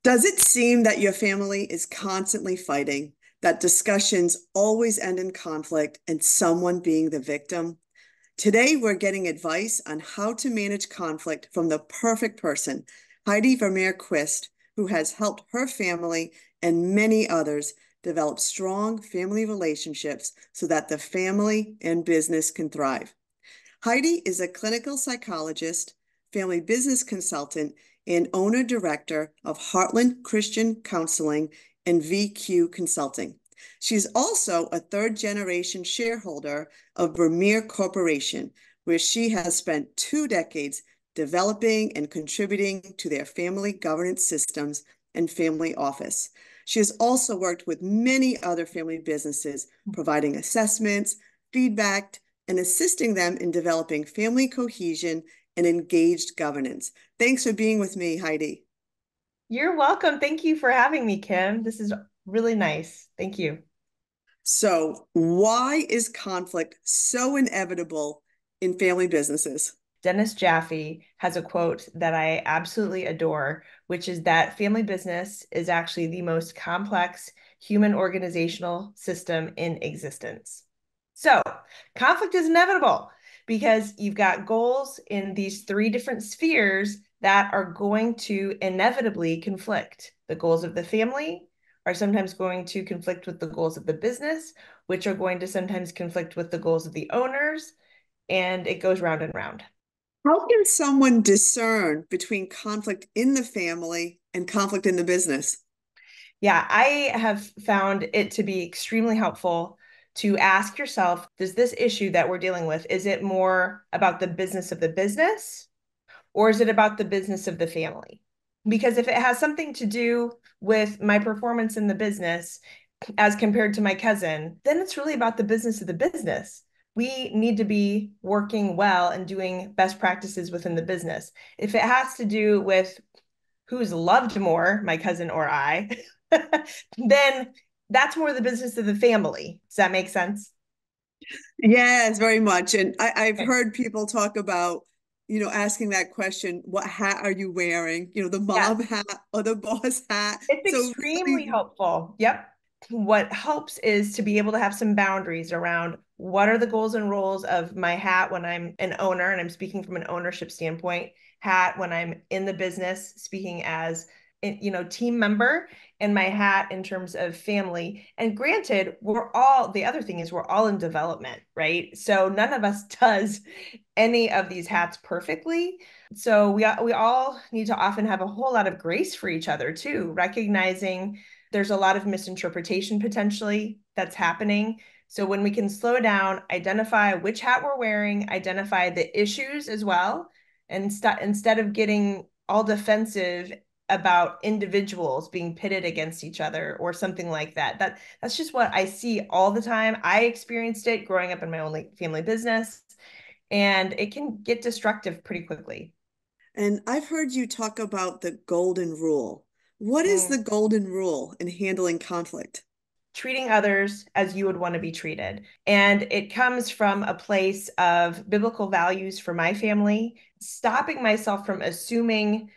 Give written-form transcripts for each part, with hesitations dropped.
Does it seem that your family is constantly fighting, that discussions always end in conflict and someone being the victim? Today, we're getting advice on how to manage conflict from the perfect person, Heidi Vermeer-Quist, who has helped her family and many others develop strong family relationships so that the family and business can thrive. Heidi is a clinical psychologist, family business consultant, and owner director of Heartland Christian Counseling and VQ Consulting. She's also a third generation shareholder of Vermeer Corporation, where she has spent 2 decades developing and contributing to their family governance systems and family office. She has also worked with many other family businesses, providing assessments, feedback, and assisting them in developing family cohesion and engaged governance. Thanks for being with me, Heidi. You're welcome. Thank you for having me, Kim. This is really nice. Thank you. So, why is conflict so inevitable in family businesses? Dennis Jaffe has a quote that I absolutely adore, which is that family business is actually the most complex human organizational system in existence. So, conflict is inevitable because you've got goals in these three different spheres that are going to inevitably conflict. The goals of the family are sometimes going to conflict with the goals of the business, which are going to sometimes conflict with the goals of the owners, and it goes round and round. How can someone discern between conflict in the family and conflict in the business? Yeah, I have found it to be extremely helpful to ask yourself, does this issue that we're dealing with, is it more about the business of the business or is it about the business of the family? Because if it has something to do with my performance in the business as compared to my cousin, then it's really about the business of the business. We need to be working well and doing best practices within the business. If it has to do with who's loved more, my cousin or I, then that's more the business of the family. Does that make sense? Yes, very much. And I've Okay. heard people talk about, asking that question, what hat are you wearing? The Yes, mom hat or the boss hat. it's So extremely really, helpful. Yep. What helps is to be able to have some boundaries around what are the goals and roles of my hat when I'm an owner, and I'm speaking from an ownership standpoint, hat when I'm in the business, speaking as team member, and my hat in terms of family. And granted, the other thing is we're all in development, right? So none of us does any of these hats perfectly. So we all need to often have a whole lot of grace for each other too, recognizing there's a lot of misinterpretation potentially that's happening. So when we can slow down, identify which hat we're wearing, identify the issues as well, and instead of getting all defensive about individuals being pitted against each other or something like that. That's just what I see all the time. I experienced it growing up in my own family business, and it can get destructive pretty quickly. and I've heard you talk about the golden rule. What is the Mm. golden rule in handling conflict? Treating others as you would want to be treated. And it comes from a place of biblical values for my family, stopping myself from assuming,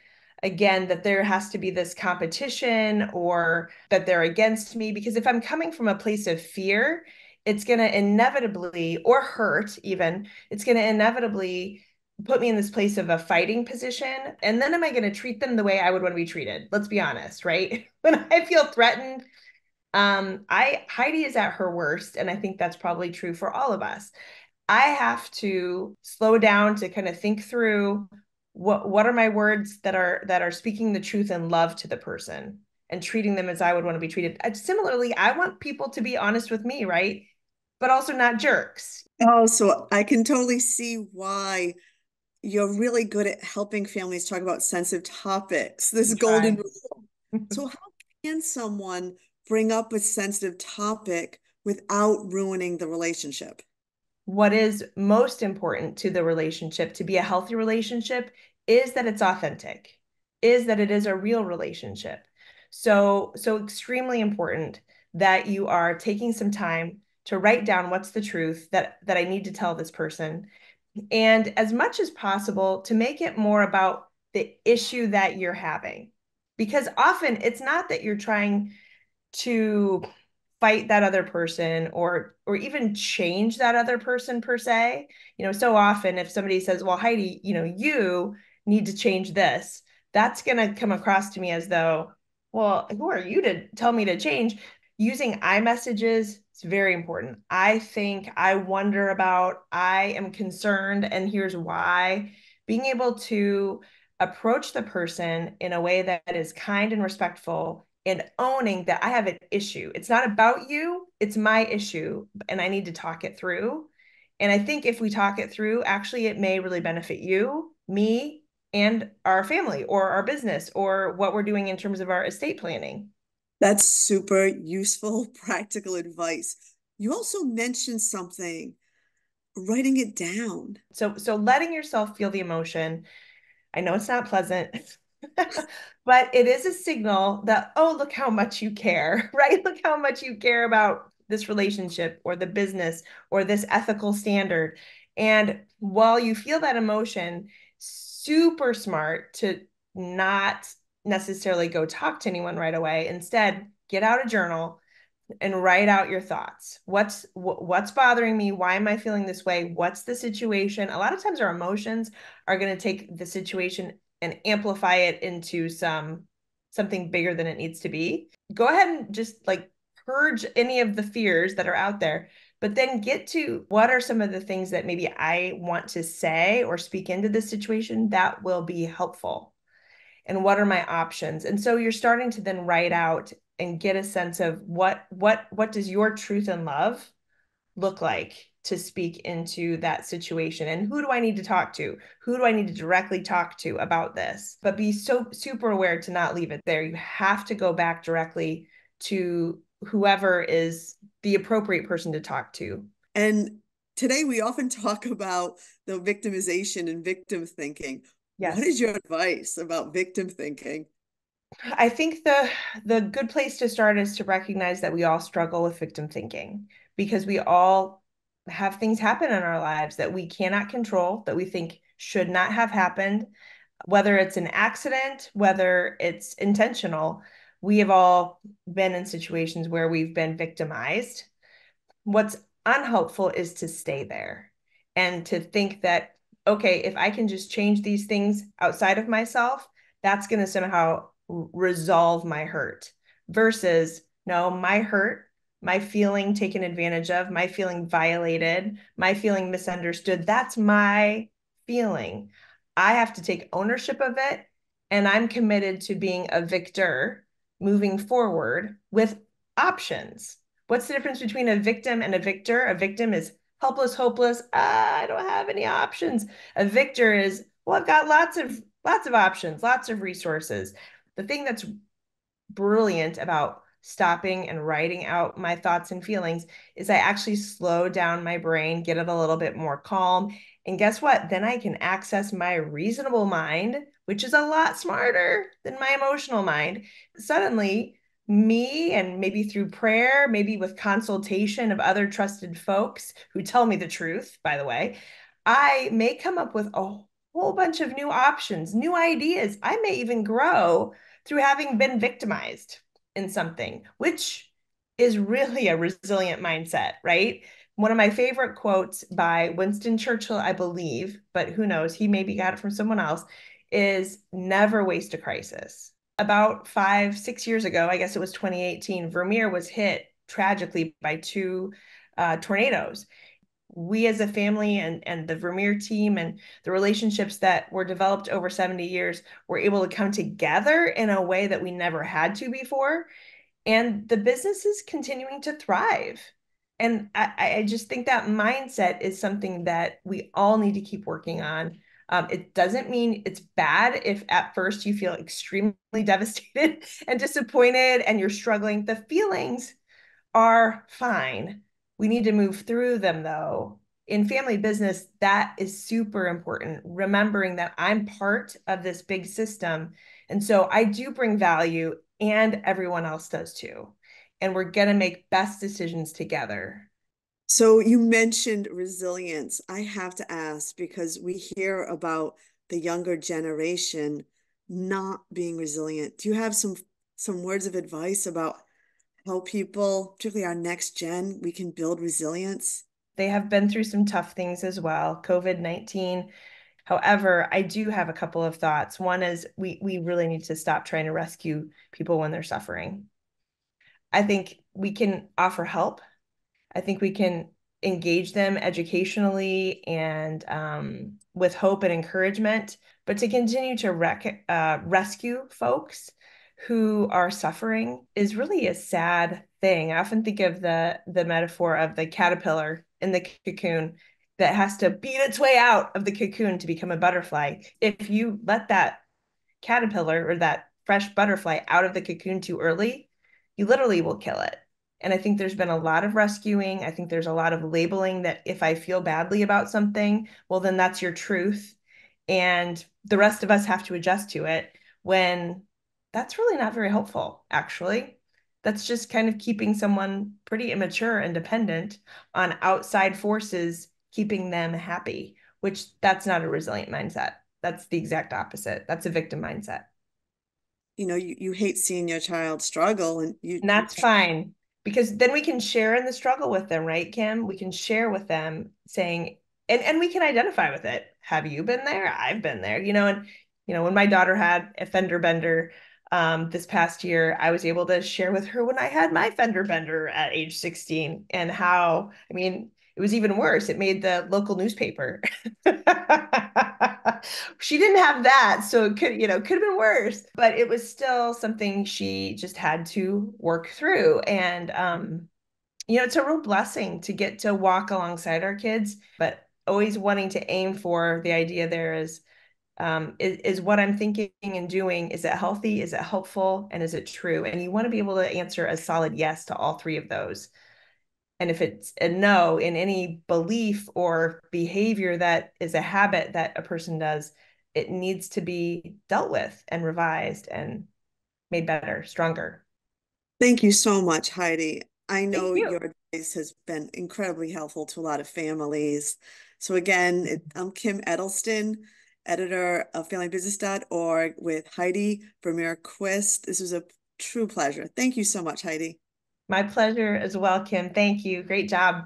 again, that there has to be this competition or that they're against me. Because if I'm coming from a place of fear, it's going to inevitably, or hurt even, it's going to inevitably put me in this place of a fighting position. And then am I going to treat them the way I would want to be treated? Let's be honest, right? When I feel threatened, I Heidi is at her worst, and I think that's probably true for all of us. I have to slow down to kind of think through what are my words that are speaking the truth and love to the person and treating them as I would want to be treated. Similarly, I want people to be honest with me, right? But also not jerks. Oh, so I can totally see why you're really good at helping families talk about sensitive topics, this We golden try. rule. So, how can someone bring up a sensitive topic without ruining the relationship? What is most important to the relationship, to be a healthy relationship, is that it's authentic, is that it is a real relationship. So extremely important that you are taking some time to write down what's the truth that I need to tell this person. And as much as possible, to make it more about the issue that you're having. Because often it's not that you're trying to fight that other person or even change that other person per se. So often if somebody says, well, Heidi, you need to change this, that's going to come across to me as though, well, who are you to tell me to change? Using I messages is very important. I think, I wonder about, I am concerned, and here's why. Being able to approach the person in a way that is kind and respectful, and owning that I have an issue. It's not about you, it's my issue, and I need to talk it through. And I think if we talk it through, actually, it may really benefit you, me, and our family or our business or what we're doing in terms of our estate planning. That's super useful, practical advice. You also mentioned something, writing it down. So letting yourself feel the emotion. I know it's not pleasant, but it is a signal that, oh, look how much you care, right? Look how much you care about this relationship or the business or this ethical standard. And while you feel that emotion, super smart to not necessarily go talk to anyone right away. Instead, get out a journal and write out your thoughts. What's bothering me? Why am I feeling this way? What's the situation? A lot of times our emotions are going to take the situation and amplify it into something bigger than it needs to be. Go ahead and just like purge any of the fears that are out there, but then get to what are some of the things that maybe I want to say or speak into this situation that will be helpful, and what are my options. And so you're starting to then write out and get a sense of what does your truth and love look like to speak into that situation, and who do I need to talk to, who do I need to directly talk to about this. But be so super aware to not leave it there. You have to go back directly to whoever is the appropriate person to talk to. And today we often talk about the victimization and victim thinking. What Yes. is your advice about victim thinking? I think the good place to start is to recognize that we all struggle with victim thinking, because we all have things happen in our lives that we cannot control, that we think should not have happened, whether it's an accident, whether it's intentional. We have all been in situations where we've been victimized. What's unhelpful is to stay there and to think that, okay, if I can just change these things outside of myself, that's going to somehow resolve my hurt. Versus, no, my hurt, my feeling taken advantage of, my feeling violated, my feeling misunderstood, that's my feeling. I have to take ownership of it. And I'm committed to being a victor moving forward with options. What's the difference between a victim and a victor? A victim is helpless, hopeless. I don't have any options. A victor is, well, I've got lots of options, lots of resources. The thing that's brilliant about stopping and writing out my thoughts and feelings is I actually slow down my brain, get it a little bit more calm. And guess what? Then I can access my reasonable mind, which is a lot smarter than my emotional mind. Suddenly, me, and maybe through prayer, maybe with consultation of other trusted folks who tell me the truth, by the way, I may come up with a whole bunch of new options, new ideas. I may even grow through having been victimized in something, which is really a resilient mindset, right? One of my favorite quotes by Winston Churchill, I believe, but who knows, he maybe got it from someone else, is never waste a crisis. About 5, 6 years ago, I guess it was 2018, Vermeer was hit tragically by two tornadoes. We as a family and the Vermeer team and the relationships that were developed over 70 years were able to come together in a way that we never had to before. And the business is continuing to thrive. And I just think that mindset is something that we all need to keep working on. It doesn't mean it's bad if at first you feel extremely devastated and disappointed and you're struggling. The feelings are fine. We need to move through them though. In family business, that is super important. Remembering that I'm part of this big system. And so I do bring value, and everyone else does too. And we're going to make best decisions together. So you mentioned resilience. I have to ask because we hear about the younger generation not being resilient. Do you have some words of advice about how people, particularly our next gen, we can build resilience? They have been through some tough things as well, COVID-19. However, I do have a couple of thoughts. One is we really need to stop trying to rescue people when they're suffering. I think we can offer help. I think we can engage them educationally and with hope and encouragement, but to continue to rescue folks who are suffering is really a sad thing. I often think of the metaphor of the caterpillar in the cocoon that has to beat its way out of the cocoon to become a butterfly. If you let that caterpillar or that fresh butterfly out of the cocoon too early, you literally will kill it. And I think there's been a lot of rescuing. I think there's a lot of labeling that if I feel badly about something, well, then that's your truth. And the rest of us have to adjust to it when that's really not very helpful, actually. That's just kind of keeping someone pretty immature and dependent on outside forces, keeping them happy, which that's not a resilient mindset. That's the exact opposite. That's a victim mindset. You hate seeing your child struggle, and you And that's fine because then we can share in the struggle with them, right, Kim? We can share with them saying, and we can identify with it. Have you been there? I've been there, and when my daughter had a fender bender this past year, I was able to share with her when I had my fender bender at age 16 and how, I mean, it was even worse. It made the local newspaper. She didn't have that, so could have been worse, but it was still something she just had to work through. And it's a real blessing to get to walk alongside our kids, but always wanting to aim for the idea there is what I'm thinking and doing, is it healthy? Is it helpful? And is it true? And you want to be able to answer a solid yes to all three of those. And if it's a no in any belief or behavior that is a habit that a person does, it needs to be dealt with and revised and made better, stronger. Thank you so much, Heidi. I Thank know you. your advice has been incredibly helpful to a lot of families. So again, I'm Kim Edelston, editor of FamilyBusiness.org with Heidi Vermeer-Quist. This was a true pleasure. Thank you so much, Heidi. My pleasure as well, Kim. Thank you. Great job.